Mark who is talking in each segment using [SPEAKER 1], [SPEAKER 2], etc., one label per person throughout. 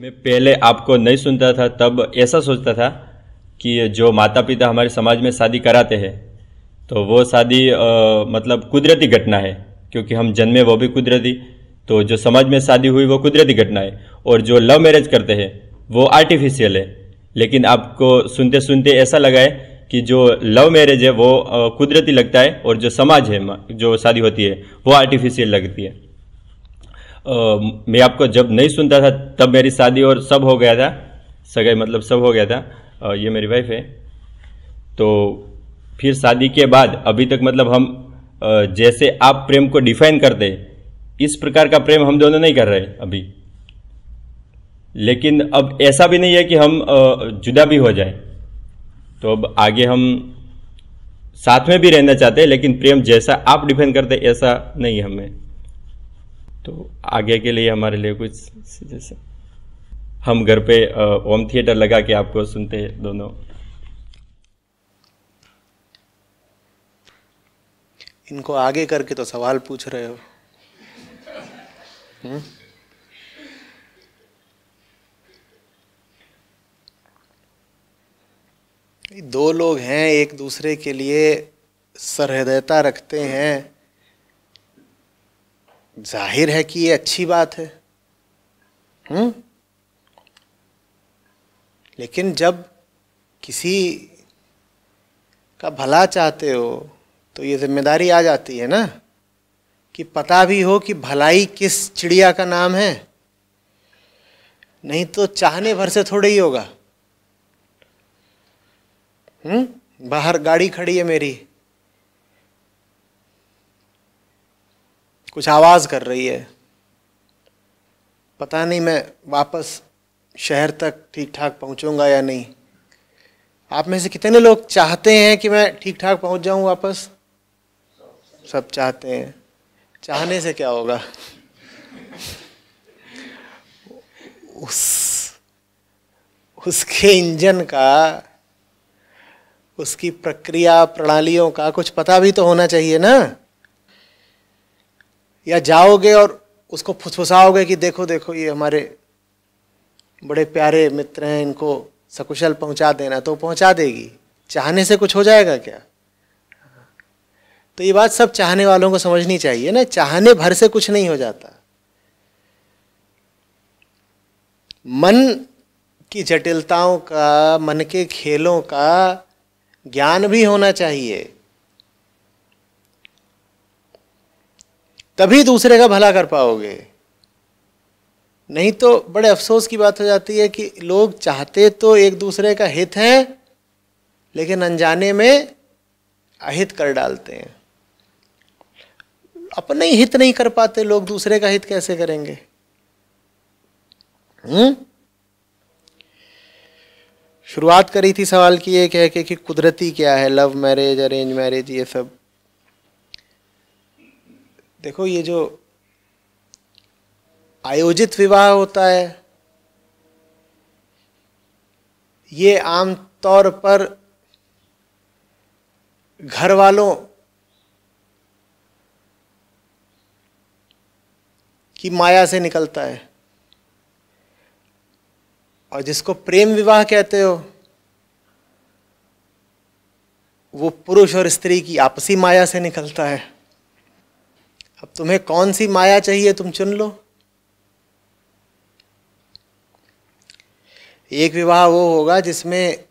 [SPEAKER 1] मैं पहले आपको नहीं सुनता था, तब ऐसा सोचता था कि जो माता पिता हमारे समाज में शादी कराते हैं तो वो शादी मतलब कुदरती घटना है, क्योंकि हम जन्मे वो भी कुदरती। तो जो समाज में शादी हुई वो कुदरती घटना है, और जो लव मैरिज करते हैं वो आर्टिफिशियल है। लेकिन आपको सुनते सुनते ऐसा लगा है कि जो लव मैरिज है वो कुदरती लगता है, और जो समाज है जो शादी होती है वो आर्टिफिशियल लगती है। मैं आपको जब नहीं सुनता था तब मेरी शादी और सब हो गया था, सगाई मतलब सब हो गया था। ये मेरी वाइफ है। तो फिर शादी के बाद अभी तक मतलब हम जैसे आप प्रेम को डिफाइन करते इस प्रकार का प्रेम हम दोनों नहीं कर रहे अभी। लेकिन अब ऐसा भी नहीं है कि हम जुदा भी हो जाए। तो अब आगे हम साथ में भी रहना चाहते हैं, लेकिन प्रेम जैसा आप डिफाइन करते ऐसा नहीं है हमें। तो आगे के लिए हमारे लिए कुछ जैसे हम घर पे होम थिएटर लगा के आपको सुनते हैं दोनों।
[SPEAKER 2] इनको आगे करके तो सवाल पूछ रहे हो। दो लोग हैं, एक दूसरे के लिए सहृदयता रखते हैं, जाहिर है कि ये अच्छी बात है। लेकिन जब किसी का भला चाहते हो तो ये जिम्मेदारी आ जाती है ना, कि पता भी हो कि भलाई किस चिड़िया का नाम है। नहीं तो चाहने भर से थोड़े ही होगा। बाहर गाड़ी खड़ी है मेरी, कुछ आवाज कर रही है, पता नहीं मैं वापस शहर तक ठीक ठाक पहुंचूंगा या नहीं। आप में से कितने लोग चाहते हैं कि मैं ठीक ठाक पहुंच जाऊं वापस? सब चाहते हैं। चाहने से क्या होगा? उसके इंजन का, उसकी प्रक्रिया प्रणालियों का कुछ पता भी तो होना चाहिए ना। या जाओगे और उसको फुसफुसाओगे कि देखो देखो ये हमारे बड़े प्यारे मित्र हैं, इनको सकुशल पहुंचा देना, तो पहुंचा देगी। चाहने से कुछ हो जाएगा क्या? तो ये बात सब चाहने वालों को समझनी चाहिए ना, चाहने भर से कुछ नहीं हो जाता। मन की जटिलताओं का, मन के खेलों का ज्ञान भी होना चाहिए, तभी दूसरे का भला कर पाओगे। नहीं तो बड़े अफसोस की बात हो जाती है कि लोग चाहते तो एक दूसरे का हित है, लेकिन अनजाने में अहित कर डालते हैं। अपने ही हित नहीं कर पाते लोग, दूसरे का हित कैसे करेंगे? शुरुआत करी थी सवाल की ये कह के कि कुदरती क्या है, लव मैरिज, अरेंज मैरिज, ये सब। देखो, ये जो आयोजित विवाह होता है ये आम तौर पर घर वालों की माया से निकलता है, और जिसको प्रेम विवाह कहते हो वो पुरुष और स्त्री की आपसी माया से निकलता है। अब तुम्हें कौन सी माया चाहिए, तुम चुन लो। एक विवाह वो होगा जिसमें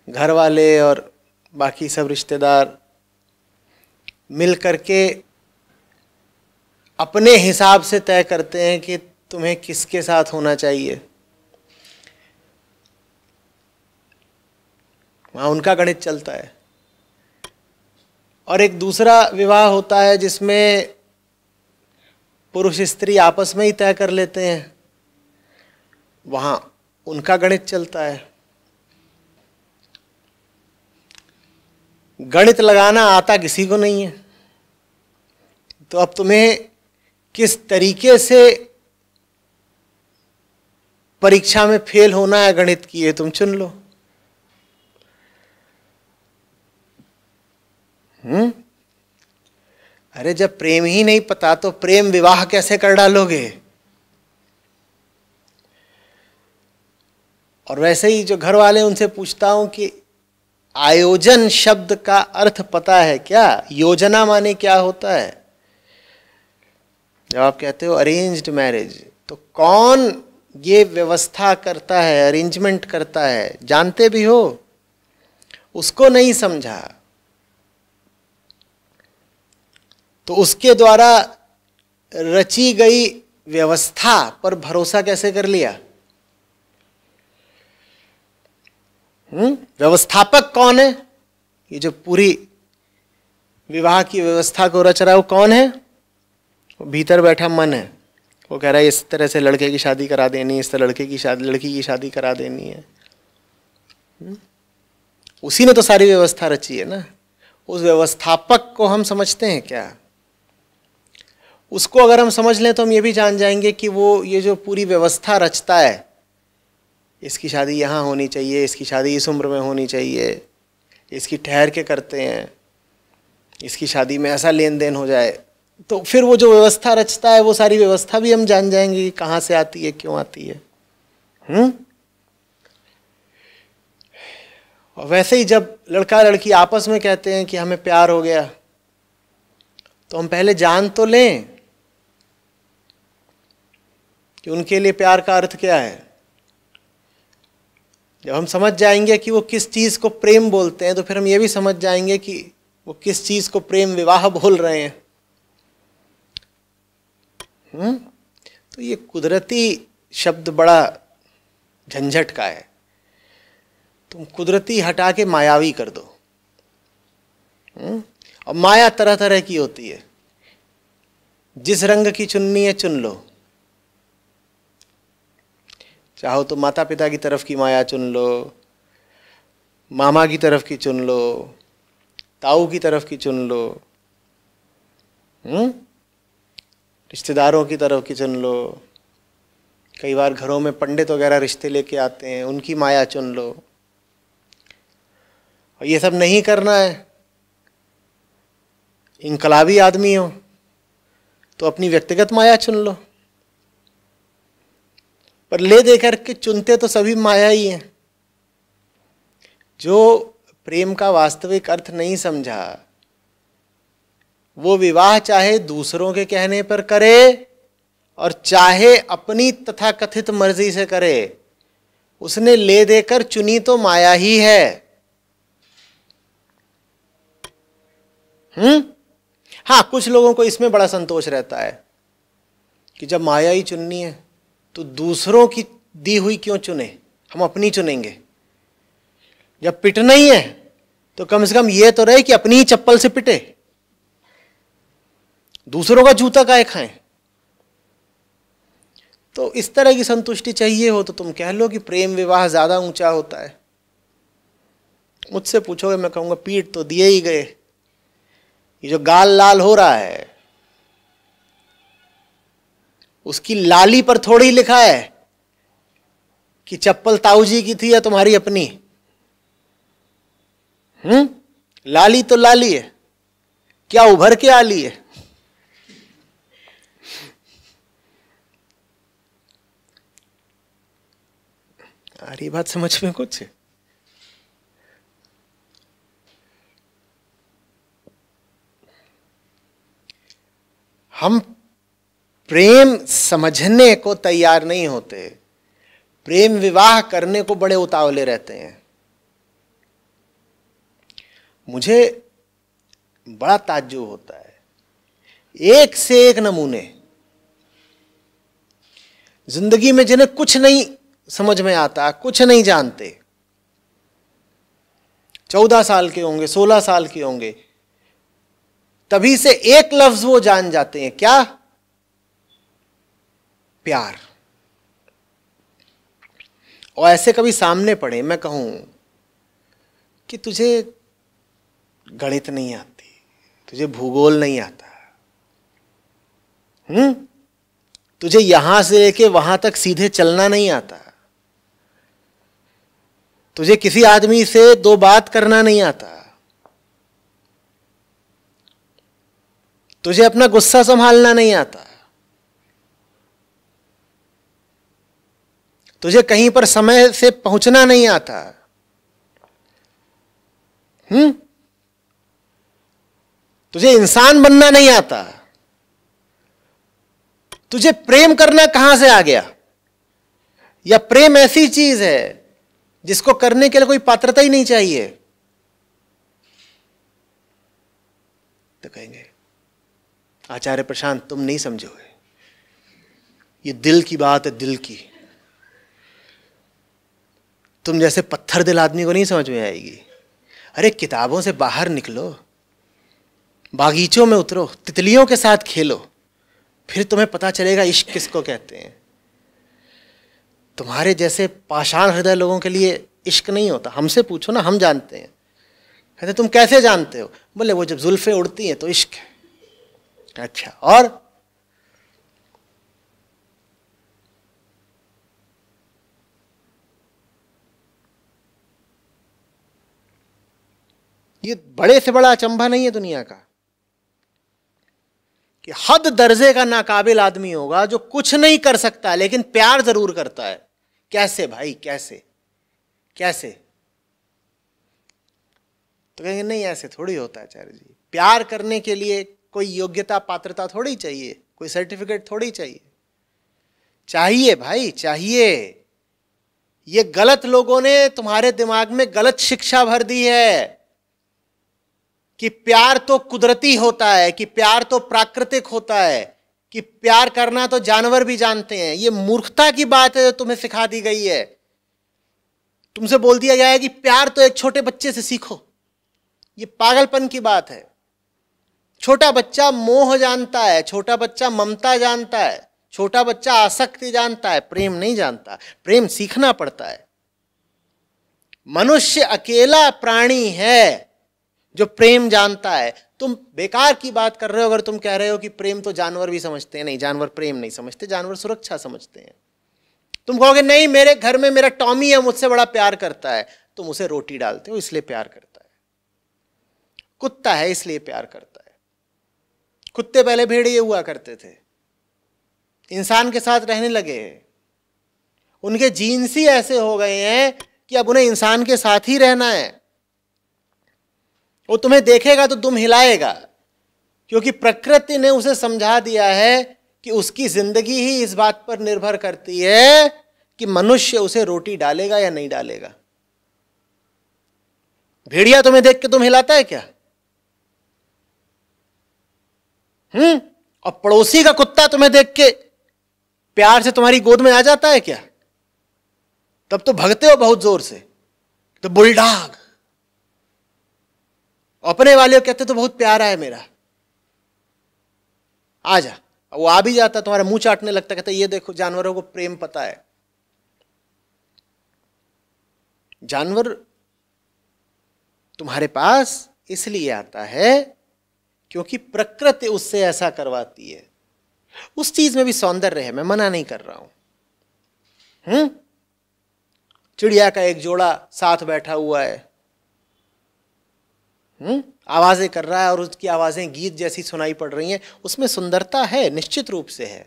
[SPEAKER 2] घर वाले और बाकी सब रिश्तेदार मिल करके अपने हिसाब से तय करते हैं कि तुम्हें किसके साथ होना चाहिए। वहाँ उनका गणित चलता है। और एक दूसरा विवाह होता है जिसमें पुरुष स्त्री आपस में ही तय कर लेते हैं, वहाँ उनका गणित चलता है। गणित लगाना आता किसी को नहीं है। तो अब तुम्हें किस तरीके से परीक्षा में फेल होना है गणित की, ये तुम चुन लो। अरे जब प्रेम ही नहीं पता तो प्रेम विवाह कैसे कर डालोगे? और वैसे ही जो घर वाले, उनसे पूछता हूं कि आयोजन शब्द का अर्थ पता है क्या? योजना माने क्या होता है? जब आप कहते हो अरेंज्ड मैरिज, तो कौन ये व्यवस्था करता है, अरेंजमेंट करता है? जानते भी हो, उसको नहीं समझा, तो उसके द्वारा रची गई व्यवस्था पर भरोसा कैसे कर लिया? व्यवस्थापक कौन है? ये जो पूरी विवाह की व्यवस्था को रच रहा है वो कौन है? वो भीतर बैठा मन है। वो कह रहा है इस तरह से लड़के की शादी करा देनी है, इस तरह लड़की की शादी करा देनी है। उसी ने तो सारी व्यवस्था रची है ना। उस व्यवस्थापक को हम समझते हैं क्या? उसको अगर हम समझ लें तो हम ये भी जान जाएंगे कि वो ये जो पूरी व्यवस्था रचता है, इसकी शादी यहाँ होनी चाहिए, इसकी शादी इस उम्र में होनी चाहिए, इसकी ठहर के करते हैं, इसकी शादी में ऐसा लेन देन हो जाए, तो फिर वो जो व्यवस्था रचता है वो सारी व्यवस्था भी हम जान जाएंगे कि कहाँ से आती है, क्यों आती है। और वैसे ही जब लड़का लड़की आपस में कहते हैं कि हमें प्यार हो गया, तो हम पहले जान तो लें कि उनके लिए प्यार का अर्थ क्या है। जब हम समझ जाएंगे कि वो किस चीज़ को प्रेम बोलते हैं, तो फिर हम ये भी समझ जाएंगे कि वो किस चीज़ को प्रेम विवाह बोल रहे हैं। तो ये कुदरती शब्द बड़ा झंझट का है। तुम कुदरती हटा के मायावी कर दो। और माया तरह तरह की होती है। जिस रंग की चुन्नी है चुन लो। चाहो तो माता पिता की तरफ की माया चुन लो, मामा की तरफ की चुन लो, ताऊ की तरफ की चुन लो, रिश्तेदारों की तरफ की चुन लो। कई बार घरों में पंडित वगैरह रिश्ते लेके आते हैं, उनकी माया चुन लो। और ये सब नहीं करना है, इनकलाबी आदमी हो तो अपनी व्यक्तिगत माया चुन लो। पर ले दे करके चुनते तो सभी माया ही है। जो प्रेम का वास्तविक अर्थ नहीं समझा, वो विवाह चाहे दूसरों के कहने पर करे और चाहे अपनी तथाकथित मर्जी से करे, उसने ले देकर चुनी तो माया ही है। हाँ, कुछ लोगों को इसमें बड़ा संतोष रहता है कि जब माया ही चुननी है तो दूसरों की दी हुई क्यों चुने, हम अपनी चुनेंगे। जब पिटना ही है तो कम से कम ये तो रहे कि अपनी ही चप्पल से पिटे, दूसरों का जूता काहे खाएं। तो इस तरह की संतुष्टि चाहिए हो तो तुम कह लो कि प्रेम विवाह ज्यादा ऊंचा होता है। मुझसे पूछोगे, मैं कहूंगा पीट तो दिए ही गए। ये जो गाल लाल हो रहा है, उसकी लाली पर थोड़ी लिखा है कि चप्पल ताऊ जी की थी या तुम्हारी अपनी। लाली तो लाली है, क्या उभर के आली है। आ रही बात समझ में कुछ? हम प्रेम समझने को तैयार नहीं होते, प्रेम विवाह करने को बड़े उतावले रहते हैं। मुझे बड़ा ताज्जुब होता है, एक से एक नमूने जिंदगी में जिन्हें कुछ नहीं समझ में आता, कुछ नहीं जानते, 14 साल के होंगे, 16 साल के होंगे, तभी से एक लफ्ज वो जान जाते हैं, क्या? प्यार। और ऐसे कभी सामने पड़े, मैं कहूं कि तुझे गणित नहीं आती, तुझे भूगोल नहीं आता, तुझे यहां से लेके वहां तक सीधे चलना नहीं आता, तुझे किसी आदमी से दो बात करना नहीं आता, तुझे अपना गुस्सा संभालना नहीं आता, तुझे कहीं पर समय से पहुंचना नहीं आता। तुझे इंसान बनना नहीं आता। तुझे प्रेम करना कहां से आ गया? या प्रेम ऐसी चीज है जिसको करने के लिए कोई पात्रता ही नहीं चाहिए? तो कहेंगे आचार्य प्रशांत तुम नहीं समझोगे, ये दिल की बात है, दिल की। तुम जैसे पत्थर दिल आदमी को नहीं समझ में आएगी। अरे किताबों से बाहर निकलो, बागीचों में उतरो, तितलियों के साथ खेलो, फिर तुम्हें पता चलेगा इश्क किसको कहते हैं। तुम्हारे जैसे पाषाण हृदय लोगों के लिए इश्क नहीं होता। हमसे पूछो ना, हम जानते हैं। कहते तुम कैसे जानते हो? बोले वो जब जुल्फें उड़ती हैं तो इश्क है। अच्छा, और ये बड़े से बड़ा अचंभा नहीं है दुनिया का कि हद दर्जे का नाकाबिल आदमी होगा जो कुछ नहीं कर सकता लेकिन प्यार जरूर करता है। कैसे भाई, कैसे कैसे? तो कहेंगे नहीं, ऐसे थोड़ी होता है आचार्य जी। प्यार करने के लिए कोई योग्यता पात्रता थोड़ी चाहिए, कोई सर्टिफिकेट थोड़ी चाहिए। चाहिए भाई, चाहिए। ये गलत लोगों ने तुम्हारे दिमाग में गलत शिक्षा भर दी है कि प्यार तो कुदरती होता है, कि प्यार तो प्राकृतिक होता है, कि प्यार करना तो जानवर भी जानते हैं। ये मूर्खता की बात है जो तुम्हें सिखा दी गई है। तुमसे बोल दिया गया है कि प्यार तो एक छोटे बच्चे से सीखो। ये पागलपन की बात है। छोटा बच्चा मोह जानता है, छोटा बच्चा ममता जानता है, छोटा बच्चा आसक्ति जानता है, प्रेम नहीं जानता। प्रेम सीखना पड़ता है। मनुष्य अकेला प्राणी है जो प्रेम जानता है। तुम बेकार की बात कर रहे हो अगर तुम कह रहे हो कि प्रेम तो जानवर भी समझते हैं। नहीं, जानवर प्रेम नहीं समझते, जानवर सुरक्षा समझते हैं। तुम कहोगे नहीं, मेरे घर में मेरा टॉमी है, मुझसे बड़ा प्यार करता है। तुम उसे रोटी डालते हो इसलिए प्यार करता है। कुत्ता है इसलिए प्यार करता है। कुत्ते पहले भेड़िए हुआ करते थे, इंसान के साथ रहने लगे, उनके जीन्स ही ऐसे हो गए हैं कि अब उन्हें इंसान के साथ ही रहना है। वो तुम्हें देखेगा तो दुम हिलाएगा, क्योंकि प्रकृति ने उसे समझा दिया है कि उसकी जिंदगी ही इस बात पर निर्भर करती है कि मनुष्य उसे रोटी डालेगा या नहीं डालेगा। भेड़िया तुम्हें देख के तुम हिलाता है क्या? और पड़ोसी का कुत्ता तुम्हें देख के प्यार से तुम्हारी गोद में आ जाता है क्या? तब तो भगते हो बहुत जोर से। तो बुलडॉग अपने वाले को कहते तो बहुत प्यारा है मेरा, आ जा। वो आ भी जाता, तुम्हारा मुंह चाटने लगता, कहता ये देखो जानवरों को प्रेम पता है। जानवर तुम्हारे पास इसलिए आता है क्योंकि प्रकृति उससे ऐसा करवाती है। उस चीज में भी सौंदर्य है, मैं मना नहीं कर रहा हूं। चिड़िया का एक जोड़ा साथ बैठा हुआ है, आवाजें कर रहा है और उसकी आवाजें गीत जैसी सुनाई पड़ रही हैं। उसमें सुंदरता है, निश्चित रूप से है,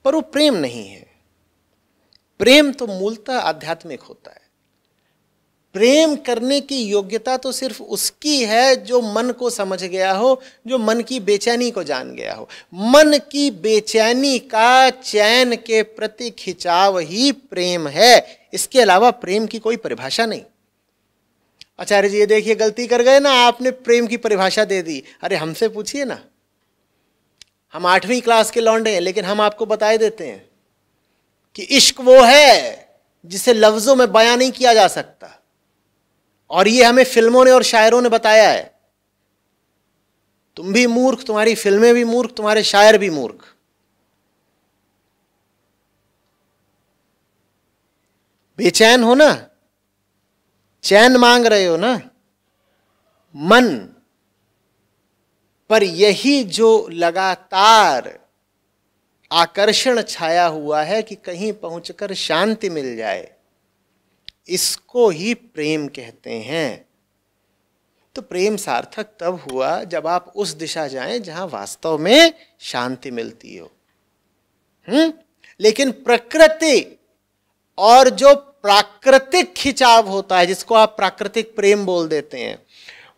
[SPEAKER 2] पर वो प्रेम नहीं है। प्रेम तो मूलतः आध्यात्मिक होता है। प्रेम करने की योग्यता तो सिर्फ उसकी है जो मन को समझ गया हो, जो मन की बेचैनी को जान गया हो। मन की बेचैनी का चैन के प्रति खिंचाव ही प्रेम है। इसके अलावा प्रेम की कोई परिभाषा नहीं। आचार्य जी ये देखिए गलती कर गए ना, आपने प्रेम की परिभाषा दे दी। अरे हमसे पूछिए ना, हम 8वीं क्लास के लौंडे हैं, लेकिन हम आपको बताए देते हैं कि इश्क वो है जिसे लफ्जों में बयां नहीं किया जा सकता। और ये हमें फिल्मों ने और शायरों ने बताया है। तुम भी मूर्ख, तुम्हारी फिल्में भी मूर्ख, तुम्हारे शायर भी मूर्ख। बेचैन हो ना, चैन मांग रहे हो ना मन पर, यही जो लगातार आकर्षण छाया हुआ है कि कहीं पहुंचकर शांति मिल जाए, इसको ही प्रेम कहते हैं। तो प्रेम सार्थक तब हुआ जब आप उस दिशा जाएं जहां वास्तव में शांति मिलती हो। लेकिन प्रकृति और जो प्राकृतिक खिंचाव होता है, जिसको आप प्राकृतिक प्रेम बोल देते हैं,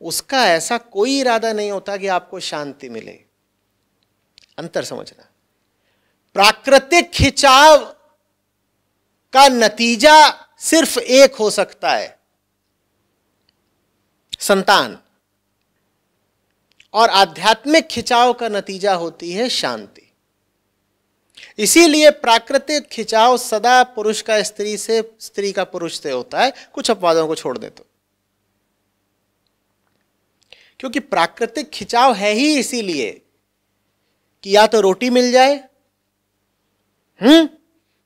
[SPEAKER 2] उसका ऐसा कोई इरादा नहीं होता कि आपको शांति मिले। अंतर समझना। प्राकृतिक खिंचाव का नतीजा सिर्फ एक हो सकता है, संतान, और आध्यात्मिक खिंचाव का नतीजा होती है शांति। इसीलिए प्राकृतिक खिंचाव सदा पुरुष का स्त्री से, स्त्री का पुरुष से होता है, कुछ अपवादों को छोड़ दे तो। क्योंकि प्राकृतिक खिंचाव है ही इसीलिए कि या तो रोटी मिल जाए,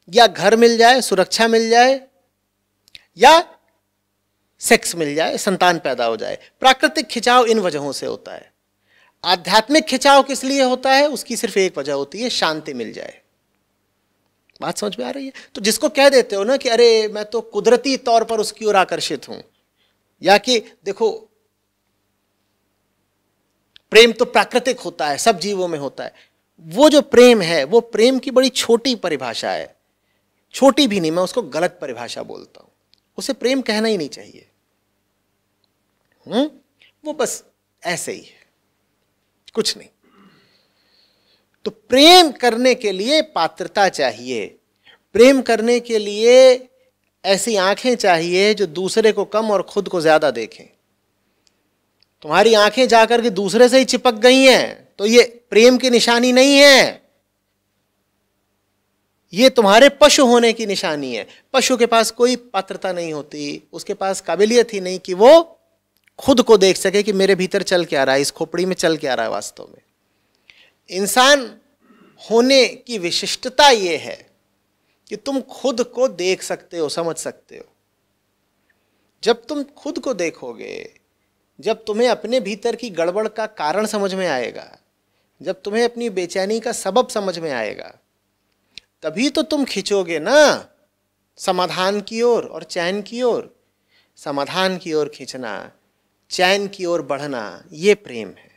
[SPEAKER 2] या घर मिल जाए, सुरक्षा मिल जाए, या सेक्स मिल जाए, संतान पैदा हो जाए। प्राकृतिक खिंचाव इन वजहों से होता है। आध्यात्मिक खिंचाव किस लिए होता है? उसकी सिर्फ एक वजह होती है, शांति मिल जाए। बात समझ में आ रही है? तो जिसको कह देते हो ना कि अरे मैं तो कुदरती तौर पर उसकी ओर आकर्षित हूं, या कि देखो प्रेम तो प्राकृतिक होता है, सब जीवों में होता है, वो जो प्रेम है वो प्रेम की बड़ी छोटी परिभाषा है। छोटी भी नहीं, मैं उसको गलत परिभाषा बोलता हूं। उसे प्रेम कहना ही नहीं चाहिए। वो बस ऐसे ही है, कुछ नहीं। तो प्रेम करने के लिए पात्रता चाहिए, प्रेम करने के लिए ऐसी आंखें चाहिए जो दूसरे को कम और खुद को ज्यादा देखें। तुम्हारी आंखें जाकर के दूसरे से ही चिपक गई हैं तो ये प्रेम की निशानी नहीं है, ये तुम्हारे पशु होने की निशानी है। पशु के पास कोई पात्रता नहीं होती, उसके पास काबिलियत ही नहीं कि वो खुद को देख सके कि मेरे भीतर चल क्या रहा है, इस खोपड़ी में चल क्या रहा है वास्तव में। इंसान होने की विशिष्टता ये है कि तुम खुद को देख सकते हो, समझ सकते हो। जब तुम खुद को देखोगे, जब तुम्हें अपने भीतर की गड़बड़ का कारण समझ में आएगा, जब तुम्हें अपनी बेचैनी का सबब समझ में आएगा, तभी तो तुम खिंचोगे ना समाधान की ओर और चैन की ओर। समाधान की ओर खींचना, चैन की ओर बढ़ना, ये प्रेम है।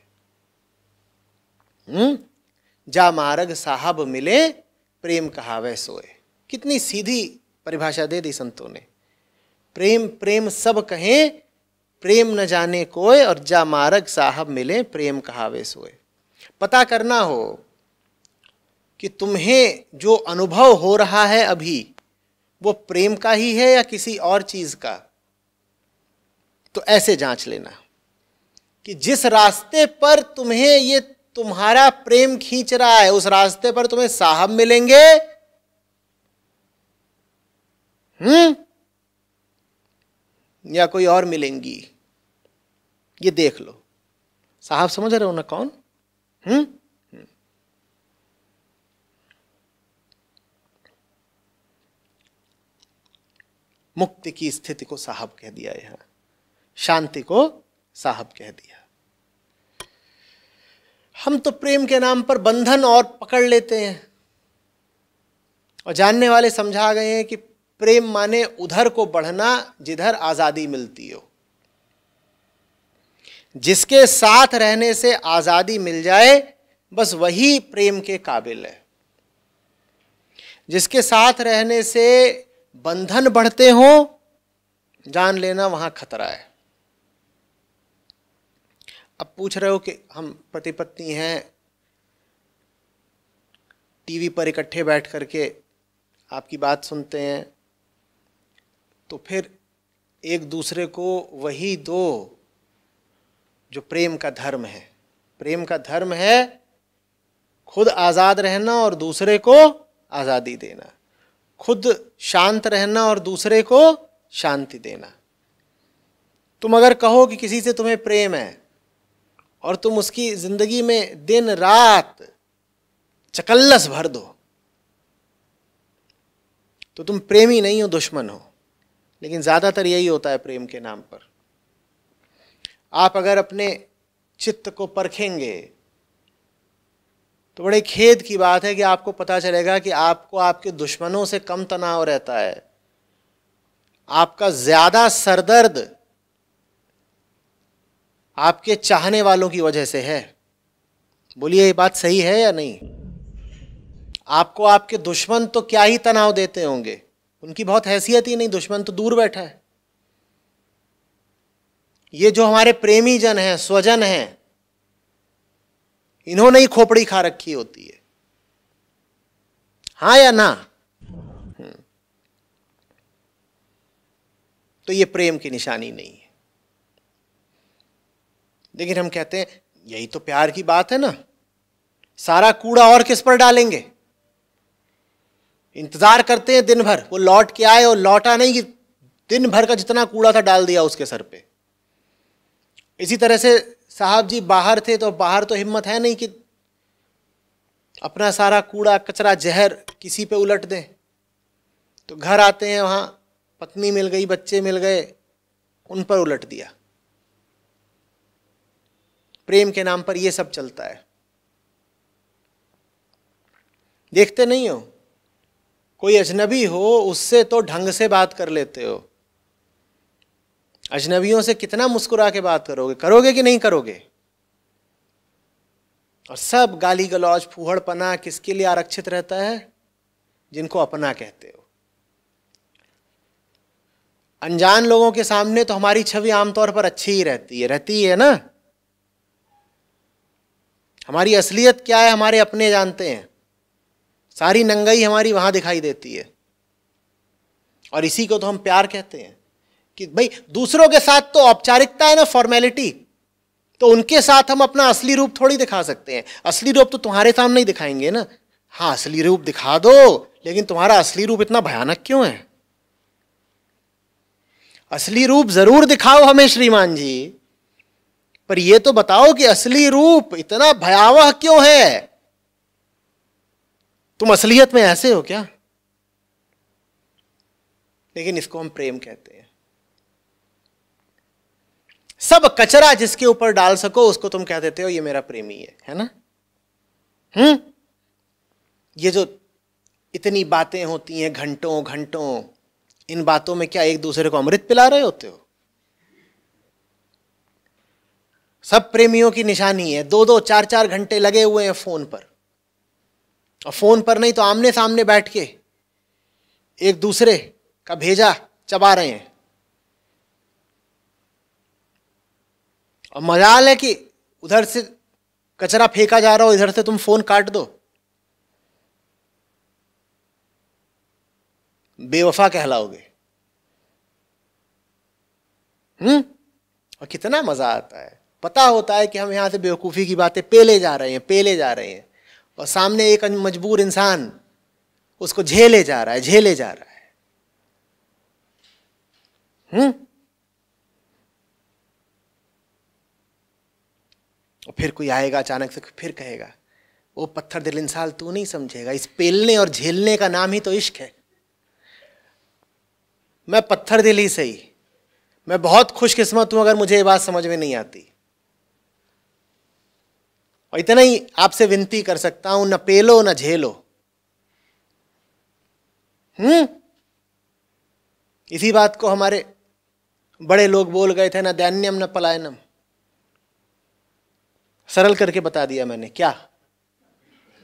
[SPEAKER 2] जा मार्ग साहब मिले, प्रेम कहावे सोए। कितनी सीधी परिभाषा दे दी संतों ने। प्रेम प्रेम सब कहें, प्रेम न जाने कोय, और जा मार्ग साहब मिले, प्रेम कहावे सोए। पता करना हो कि तुम्हें जो अनुभव हो रहा है अभी, वो प्रेम का ही है या किसी और चीज का, तो ऐसे जांच लेना कि जिस रास्ते पर तुम्हें ये तुम्हारा प्रेम खींच रहा है, उस रास्ते पर तुम्हें साहब मिलेंगे या कोई और मिलेंगी, ये देख लो। साहब समझ रहे हो ना कौन? मुक्ति की स्थिति को साहब कह दिया, यहां शांति को साहब कह दिया। हम तो प्रेम के नाम पर बंधन और पकड़ लेते हैं, और जानने वाले समझा गए हैं कि प्रेम माने उधर को बढ़ना जिधर आजादी मिलती हो। जिसके साथ रहने से आजादी मिल जाए, बस वही प्रेम के काबिल है। जिसके साथ रहने से बंधन बढ़ते हो, जान लेना वहां खतरा है। अब पूछ रहे हो कि हम पति पत्नी हैं, टीवी पर इकट्ठे बैठ करके आपकी बात सुनते हैं, तो फिर एक दूसरे को वही दो जो प्रेम का धर्म है। प्रेम का धर्म है खुद आजाद रहना और दूसरे को आजादी देना, खुद शांत रहना और दूसरे को शांति देना। तुम अगर कहो कि किसी से तुम्हें प्रेम है और तुम उसकी जिंदगी में दिन रात चकल्लस भर दो, तो तुम प्रेमी नहीं हो, दुश्मन हो। लेकिन ज्यादातर यही होता है प्रेम के नाम पर। आप अगर अपने चित्त को परखेंगे तो बड़े खेद की बात है कि आपको पता चलेगा कि आपको आपके दुश्मनों से कम तनाव रहता है। आपका ज्यादा सरदर्द आपके चाहने वालों की वजह से है। बोलिए, ये बात सही है या नहीं? आपको आपके दुश्मन तो क्या ही तनाव देते होंगे, उनकी बहुत हैसियत ही नहीं, दुश्मन तो दूर बैठा है। ये जो हमारे प्रेमी जन हैं, स्वजन हैं, इन्होंने ही खोपड़ी खा रखी होती है। हाँ या ना? तो ये प्रेम की निशानी नहीं है। लेकिन हम कहते हैं यही तो प्यार की बात है ना, सारा कूड़ा और किस पर डालेंगे? इंतजार करते हैं दिन भर वो लौट के आए, और लौटा नहीं कि दिन भर का जितना कूड़ा था डाल दिया उसके सर पे। इसी तरह से साहब जी बाहर थे, तो बाहर तो हिम्मत है नहीं कि अपना सारा कूड़ा कचरा जहर किसी पे उलट दें। तो घर आते हैं, वहां पत्नी मिल गई, बच्चे मिल गए, उन पर उलट दिया। प्रेम के नाम पर ये सब चलता है। देखते नहीं हो, कोई अजनबी हो उससे तो ढंग से बात कर लेते हो। अजनबियों से कितना मुस्कुरा के बात करोगे? करोगे कि नहीं करोगे? और सब गाली गलौज फूहड़पना किसके लिए आरक्षित रहता है? जिनको अपना कहते हो। अनजान लोगों के सामने तो हमारी छवि आमतौर पर अच्छी ही रहती है ना। हमारी असलियत क्या है हमारे अपने जानते हैं। सारी नंगाई हमारी वहां दिखाई देती है। और इसी को तो हम प्यार कहते हैं कि भाई दूसरों के साथ तो औपचारिकता है ना, फॉर्मेलिटी, तो उनके साथ हम अपना असली रूप थोड़ी दिखा सकते हैं। असली रूप तो तुम्हारे सामने ही दिखाएंगे ना। हाँ, असली रूप दिखा दो, लेकिन तुम्हारा असली रूप इतना भयानक क्यों है? असली रूप जरूर दिखाओ हमें श्रीमान जी, पर यह तो बताओ कि असली रूप इतना भयावह क्यों है? तुम असलियत में ऐसे हो क्या? लेकिन इसको हम प्रेम कहते हैं। सब कचरा जिसके ऊपर डाल सको उसको तुम कह देते हो ये मेरा प्रेमी है ना? ये जो इतनी बातें होती हैं घंटों घंटों, इन बातों में क्या एक दूसरे को अमृत पिला रहे होते हो? सब प्रेमियों की निशानी है, 2-2 4-4 घंटे लगे हुए हैं फोन पर, और फोन पर नहीं तो आमने सामने बैठ के एक दूसरे का भेजा चबा रहे हैं। और मजाल है कि उधर से कचरा फेंका जा रहा हो, इधर से तुम फोन काट दो, बेवफा कहलाओगे। और कितना मजा आता है। पता होता है कि हम यहां से बेवकूफी की बातें पेले जा रहे हैं, और सामने एक मजबूर इंसान उसको झेले जा रहा है। और फिर कोई आएगा अचानक से, फिर कहेगा वो पत्थर दिल इंसान तू नहीं समझेगा, इस पेलने और झेलने का नाम ही तो इश्क है। मैं पत्थर दिल ही सही, मैं बहुत खुशकिस्मत हूं अगर मुझे ये बात समझ में नहीं आती। और इतना ही आपसे विनती कर सकता हूं, न पेलो न झेलो। इसी बात को हमारे बड़े लोग बोल गए थे, न दैन्यम न पलायनम। सरल करके बता दिया मैंने, क्या?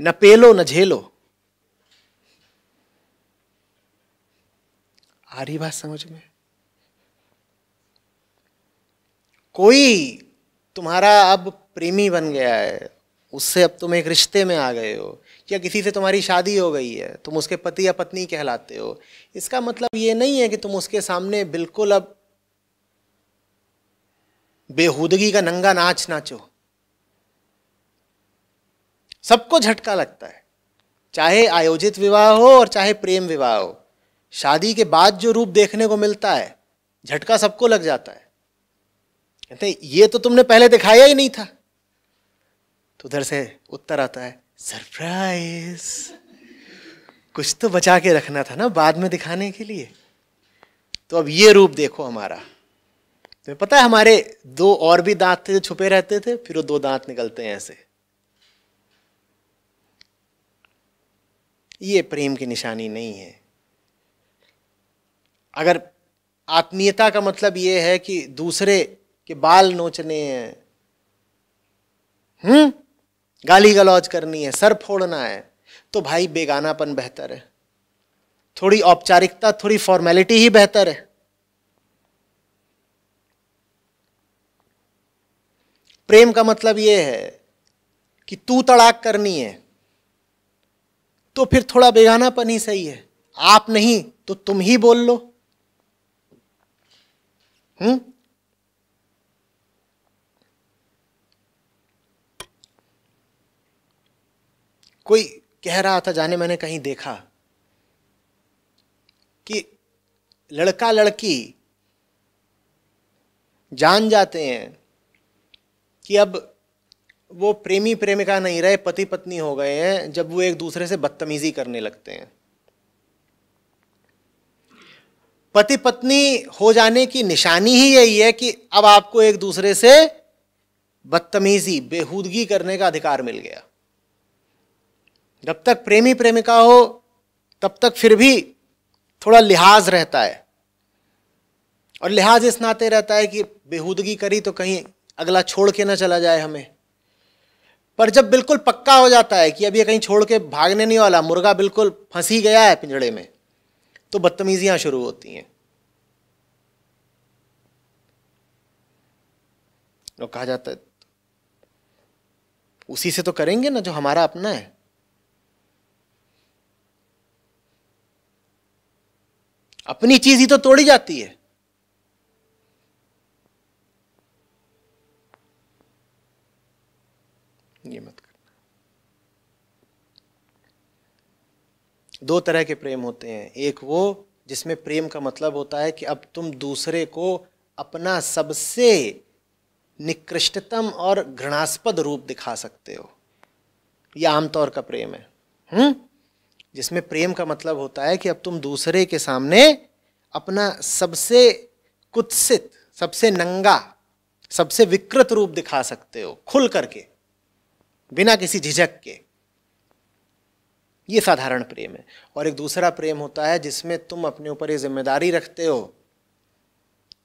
[SPEAKER 2] न पेलो न झेलो। आ रही बात समझ में? कोई तुम्हारा अब प्रेमी बन गया है, उससे अब तुम एक रिश्ते में आ गए हो, या किसी से तुम्हारी शादी हो गई है, तुम उसके पति या पत्नी कहलाते हो। इसका मतलब ये नहीं है कि तुम उसके सामने बिल्कुल अब बेहूदगी का नंगा नाच नाचो। सबको झटका लगता है, चाहे आयोजित विवाह हो और चाहे प्रेम विवाह हो। शादी के बाद जो रूप देखने को मिलता है, झटका सबको लग जाता है। कहते ये तो तुमने पहले दिखाया ही नहीं था। तो उधर से उत्तर आता है, सरप्राइज, कुछ तो बचा के रखना था ना बाद में दिखाने के लिए। तो अब ये रूप देखो हमारा। तुम्हें पता है हमारे 2 और भी दांत थे जो छुपे रहते थे, फिर वो 2 दांत निकलते हैं ऐसे। ये प्रेम की निशानी नहीं है। अगर आत्मीयता का मतलब ये है कि दूसरे के बाल नोचने हैं, गाली गलौज करनी है, सर फोड़ना है, तो भाई बेगानापन बेहतर है। थोड़ी औपचारिकता, थोड़ी फॉर्मेलिटी ही बेहतर है। प्रेम का मतलब यह है कि तू तड़ाक करनी है तो फिर थोड़ा बेगानापन ही सही है। आप नहीं तो तुम ही बोल लो। कोई कह रहा था, जाने मैंने कहीं देखा कि लड़का लड़की जान जाते हैं कि अब वो प्रेमी प्रेमिका नहीं रहे, पति पत्नी हो गए हैं, जब वो एक दूसरे से बदतमीजी करने लगते हैं। पति पत्नी हो जाने की निशानी ही यही है कि अब आपको एक दूसरे से बदतमीजी, बेहूदगी करने का अधिकार मिल गया। जब तक प्रेमी प्रेमिका हो तब तक फिर भी थोड़ा लिहाज रहता है, और लिहाज इस नाते रहता है कि बेहूदगी करी तो कहीं अगला छोड़ के ना चला जाए हमें। पर जब बिल्कुल पक्का हो जाता है कि अब ये कहीं छोड़ के भागने नहीं वाला, मुर्गा बिल्कुल फंस ही गया है पिंजड़े में, तो बदतमीजियां शुरू होती हैं। और कहा जाता है उसी से तो करेंगे ना जो हमारा अपना है। अपनी चीज ही तो तोड़ी जाती है। ये मत करना। दो तरह के प्रेम होते हैं। एक वो जिसमें प्रेम का मतलब होता है कि अब तुम दूसरे को अपना सबसे निकृष्टतम और घृणास्पद रूप दिखा सकते हो। यह आमतौर का प्रेम है। जिसमें प्रेम का मतलब होता है कि अब तुम दूसरे के सामने अपना सबसे कुत्सित, सबसे नंगा, सबसे विकृत रूप दिखा सकते हो, खुल करके, बिना किसी झिझक के। ये साधारण प्रेम है। और एक दूसरा प्रेम होता है जिसमें तुम अपने ऊपर ये जिम्मेदारी रखते हो,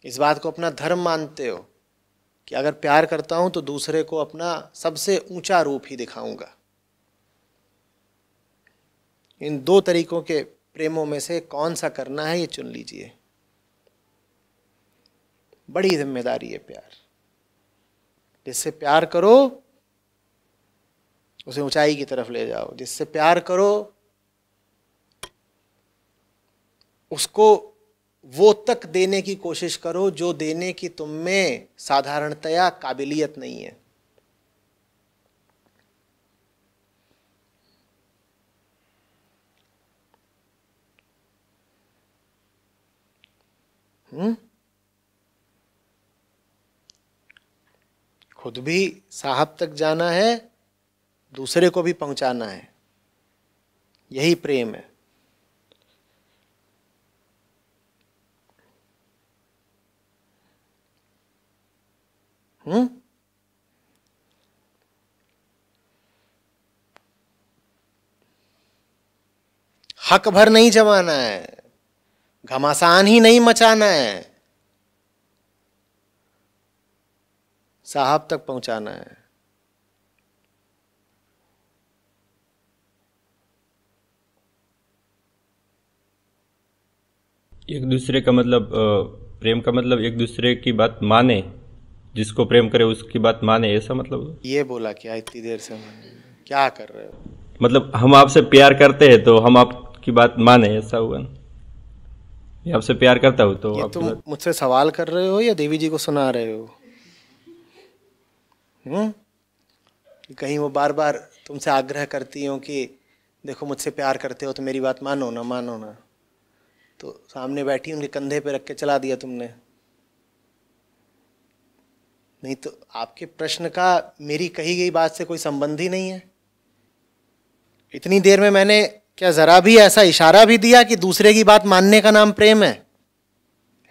[SPEAKER 2] इस बात को अपना धर्म मानते हो कि अगर प्यार करता हूं तो दूसरे को अपना सबसे ऊंचा रूप ही दिखाऊंगा। इन दो तरीकों के प्रेमों में से कौन सा करना है ये चुन लीजिए। बड़ी जिम्मेदारी है प्यार। जिससे प्यार करो उसे ऊंचाई की तरफ ले जाओ। जिससे प्यार करो उसको वो तक देने की कोशिश करो जो देने की तुम में साधारणतया काबिलियत नहीं है। खुद भी साहब तक जाना है, दूसरे को भी पहुंचाना है। यही प्रेम है। हक भर नहीं जमाना है, घमासान ही नहीं मचाना है, साहब तक पहुंचाना है।
[SPEAKER 1] एक दूसरे का मतलब प्रेम का मतलब एक दूसरे की बात माने, जिसको प्रेम करे उसकी बात माने, ऐसा मतलब?
[SPEAKER 2] ये बोला क्या इतनी देर से? क्या कर रहे हो?
[SPEAKER 1] मतलब हम आपसे प्यार करते हैं तो हम आपकी बात माने, ऐसा हुआ ना? ये आपसे प्यार करता हूँ तो
[SPEAKER 2] ये तुम मुझसे सवाल कर रहे हो या देवी जी को सुना रहे हो? कहीं वो बार बार तुमसे आग्रह करती हो कि देखो मुझसे प्यार करते हो तो मेरी बात मानो ना, मानो ना, तो सामने बैठी उनके कंधे पे रख के चला दिया तुमने। नहीं तो आपके प्रश्न का मेरी कही गई बात से कोई संबंध ही नहीं है। इतनी देर में मैंने क्या जरा भी ऐसा इशारा भी दिया कि दूसरे की बात मानने का नाम प्रेम है?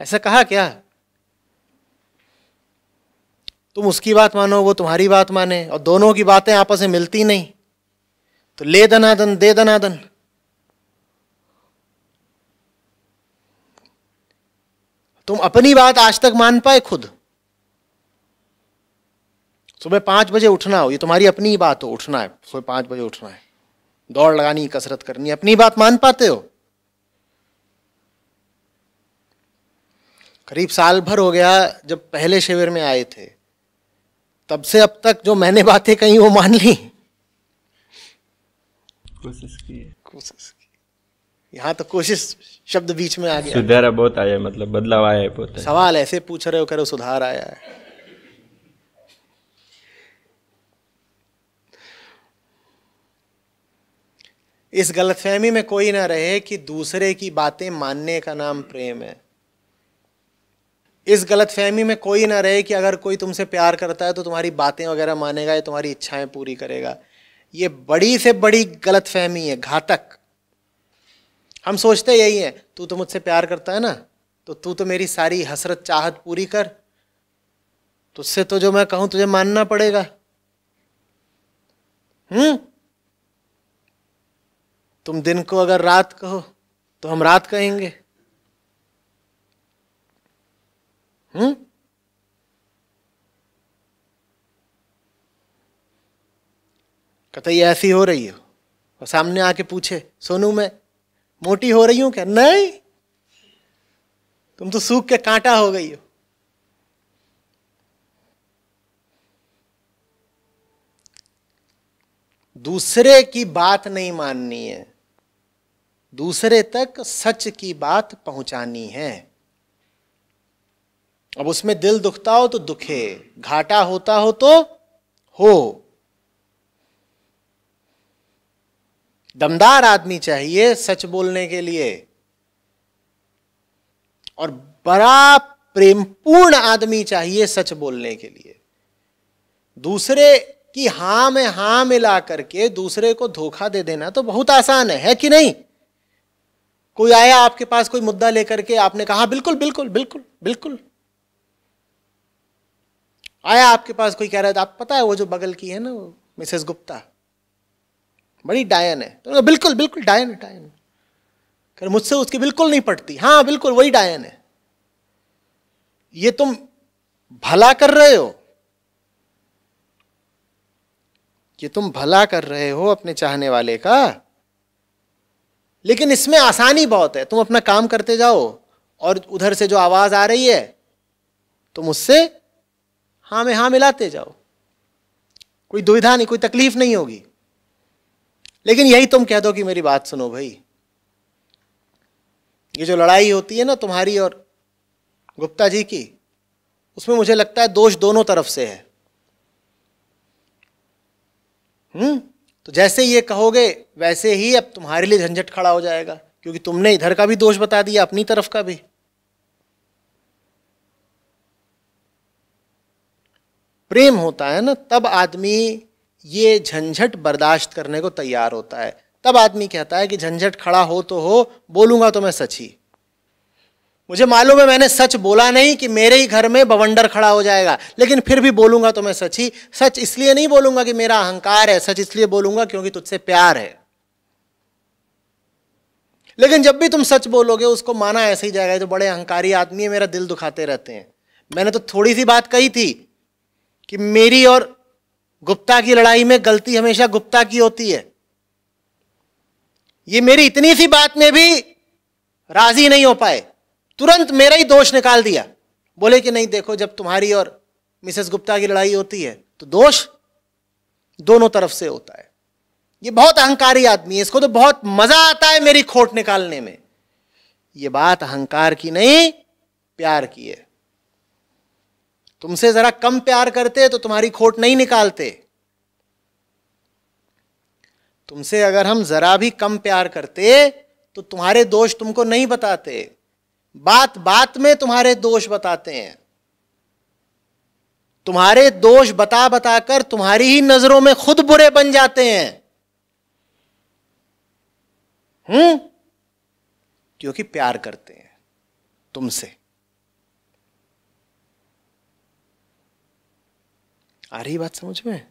[SPEAKER 2] ऐसा कहा क्या? तुम उसकी बात मानो, वो तुम्हारी बात माने, और दोनों की बातें आपस में मिलती नहीं, तो ले दनादन दे दनादन। तुम अपनी बात आज तक मान पाए खुद? सुबह 5 बजे उठना हो, ये तुम्हारी अपनी ही बात हो, उठना है, सुबह 5 बजे उठना है, दौड़ लगानी, कसरत करनी, अपनी बात मान पाते हो? करीब साल भर हो गया जब पहले शिविर में आए थे, तब से अब तक जो मैंने बातें कही वो मान ली?
[SPEAKER 1] कोशिश की।
[SPEAKER 2] यहाँ तो कोशिश शब्द बीच में आ गया।
[SPEAKER 1] सुधार बहुत आया, मतलब बदलाव आया है बहुत।
[SPEAKER 2] सवाल ऐसे पूछ रहे हो, करो सुधार आया है। इस गलतफहमी में कोई ना रहे कि दूसरे की बातें मानने का नाम प्रेम है। इस गलतफहमी में कोई ना रहे कि अगर कोई तुमसे प्यार करता है तो तुम्हारी बातें वगैरह मानेगा या तुम्हारी इच्छाएं पूरी करेगा। ये बड़ी से बड़ी गलतफहमी है, घातक। हम सोचते यही है, तू तो मुझसे प्यार करता है ना, तो तू तो मेरी सारी हसरत चाहत पूरी कर, तुझसे तो जो मैं कहूं तुझे मानना पड़ेगा। तुम दिन को अगर रात कहो तो हम रात कहेंगे। कतई ऐसी हो रही हो और सामने आके पूछे, सोनू मैं मोटी हो रही हूं क्या? नहीं, तुम तो सूख के कांटा हो गई हो। दूसरे की बात नहीं माननी है, दूसरे तक सच की बात पहुंचानी है। अब उसमें दिल दुखता हो तो दुखे, घाटा होता हो तो हो। दमदार आदमी चाहिए सच बोलने के लिए, और बड़ा प्रेमपूर्ण आदमी चाहिए सच बोलने के लिए। दूसरे की हां में हां मिला करके दूसरे को धोखा दे देना तो बहुत आसान है कि नहीं? कोई आया आपके पास कोई मुद्दा लेकर के, आपने कहा बिल्कुल बिल्कुल बिल्कुल बिल्कुल। आया आपके पास कोई कह रहा है, आप पता है वो जो बगल की है ना, वो मिसेस गुप्ता बड़ी डायन है, तो बिल्कुल बिल्कुल डायन डायन। कर मुझसे उसकी बिल्कुल नहीं पटती। हाँ बिल्कुल वही डायन है। ये तुम भला कर रहे हो, ये तुम भला कर रहे हो अपने चाहने वाले का, लेकिन इसमें आसानी बहुत है। तुम अपना काम करते जाओ और उधर से जो आवाज आ रही है तुम उससे हाँ में हाँ मिलाते जाओ, कोई दुविधा नहीं, कोई तकलीफ नहीं होगी। लेकिन यही तुम कह दो कि मेरी बात सुनो भाई, ये जो लड़ाई होती है ना तुम्हारी और गुप्ता जी की, उसमें मुझे लगता है दोष दोनों तरफ से है। तो जैसे ये कहोगे वैसे ही अब तुम्हारे लिए झंझट खड़ा हो जाएगा, क्योंकि तुमने इधर का भी दोष बता दिया, अपनी तरफ का भी। प्रेम होता है ना, तब आदमी ये झंझट बर्दाश्त करने को तैयार होता है। तब आदमी कहता है कि झंझट खड़ा हो तो हो, बोलूंगा तो मैं सच ही। मुझे मालूम है मैंने सच बोला नहीं कि मेरे ही घर में बवंडर खड़ा हो जाएगा, लेकिन फिर भी बोलूंगा तो मैं सच ही। सच इसलिए नहीं बोलूंगा कि मेरा अहंकार है, सच इसलिए बोलूंगा क्योंकि तुझसे प्यार है। लेकिन जब भी तुम सच बोलोगे उसको माना ऐसे ही जाएगा, तो बड़े अहंकारी आदमी है, मेरा दिल दुखाते रहते हैं। मैंने तो थोड़ी सी बात कही थी कि मेरी और गुप्ता की लड़ाई में गलती हमेशा गुप्ता की होती है। ये मेरी इतनी सी बात में भी राजी नहीं हो पाए, तुरंत मेरा ही दोष निकाल दिया। बोले कि नहीं देखो, जब तुम्हारी और मिसेस गुप्ता की लड़ाई होती है तो दोष दोनों तरफ से होता है। ये बहुत अहंकारी आदमी है, इसको तो बहुत मजा आता है मेरी खोट निकालने में। ये बात अहंकार की नहीं, प्यार की है। तुमसे जरा कम प्यार करते तो तुम्हारी खोट नहीं निकालते। तुमसे अगर हम जरा भी कम प्यार करते तो तुम्हारे दोष तुमको नहीं बताते, बात बात में तुम्हारे दोष बताते हैं। तुम्हारे दोष बता बताकर तुम्हारी ही नजरों में खुद बुरे बन जाते हैं। क्योंकि प्यार करते हैं तुमसे। आ रही बात समझ में?